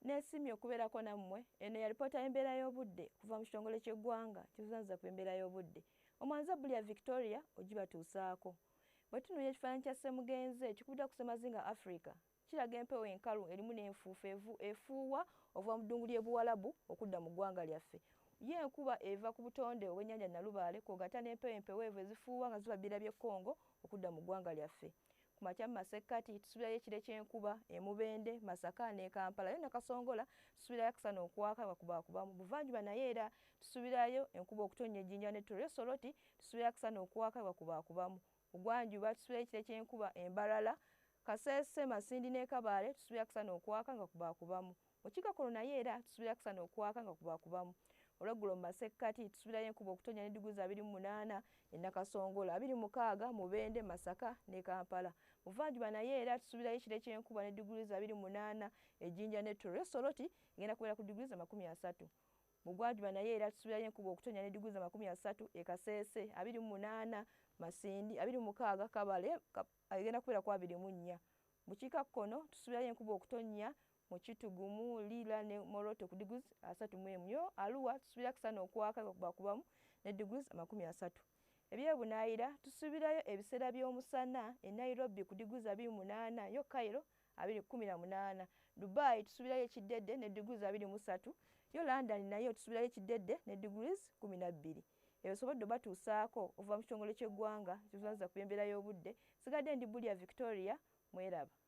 Neesimye okubeerako nammwe. Eno ya lipoota y'embeera y'obudde kuva mu kitongole ky'eggwanga kizunza ku embeera y'obudde. Omwanza Bulya Victoria ogibatuusaako. Bwe tunuulira ekifaananyi kya ssemugenzi ekikubidde ku ssemazinga Africa kiraga empewo enkalu erimu n'enfuufu efuuwa okuva mu ddungu ly'ebuwalabu okudda mu ggwanga lyaffe. Ye enkuba eva ku butonde obw'ennyanja Nalubaale kw'ogatta n'empewo empeweevu ezifuuwa nga ziva bbira by'e Congo okudda mu ggwanga lyaffe. Ku makya mu masekkati tusuubirayo ekire ky'enkuba Mubende, Masaka ne Kampala. Yo ne Kasongola tusuubirayo akasana okwaka bakubaakubamu. Buvanjuba naye era tusuubirayo enkuba okutonnya ejjinja n'ettoolo. Soroti tusuubirayo akasana okwaka bakubaakubamu. Bugwanjuba tusuubirayo ekire ky'enkuba Embarala, Kasese, Masindi ne Kabaale tusuubirayo akasana okwaka nga kubaakubamu. Mu kikkakkono naye era tusuubirayo akasana okwaka nga kubaakubamu. Olweggulo mu masekkati tusuubirayo enkuba okutonnya n'eddiguli za 28 e Nakasongola, 26 Mubende, Masaka ne Kampala. Buvanjuba naye era tusuubirayo ekire ky'enkuba n'eddiguli za 28 ejjinja n'ettoolo. Soroti egenda kubeera ku ddiguli za 30. Bugwanjuba naye era tusuubirayo enkuba okutonnya n'eddiguli za 30 e Kasese, 28 Masindi, 26 Kabale egenda kubeera ku 24. Mu kikkakkono tusuubirayo enkuba okutonnya mu Kitugumu, Lira ne Moroto ku ddiguli 31. Yo Arua tusuubirayo akasana okwaka bakubaakubamu n'eddiguli za 30. Ebyebunaayira tusuubirayo ebiseera by'omusana e Nairobi ku ddiguli za 28. Yo Cairo 18. Dubai tusuubirayo ekiddedde n'eddiguli za 23. Yo London nayo tusuubirayo ekiddedde n'eddiguli 12. Ebyo sobodde batuusaako okuva mu kitongole ky'eggwanga kizunza ku embeera y'obudde. Sigadde ndi Bulya Victoria, mweraba.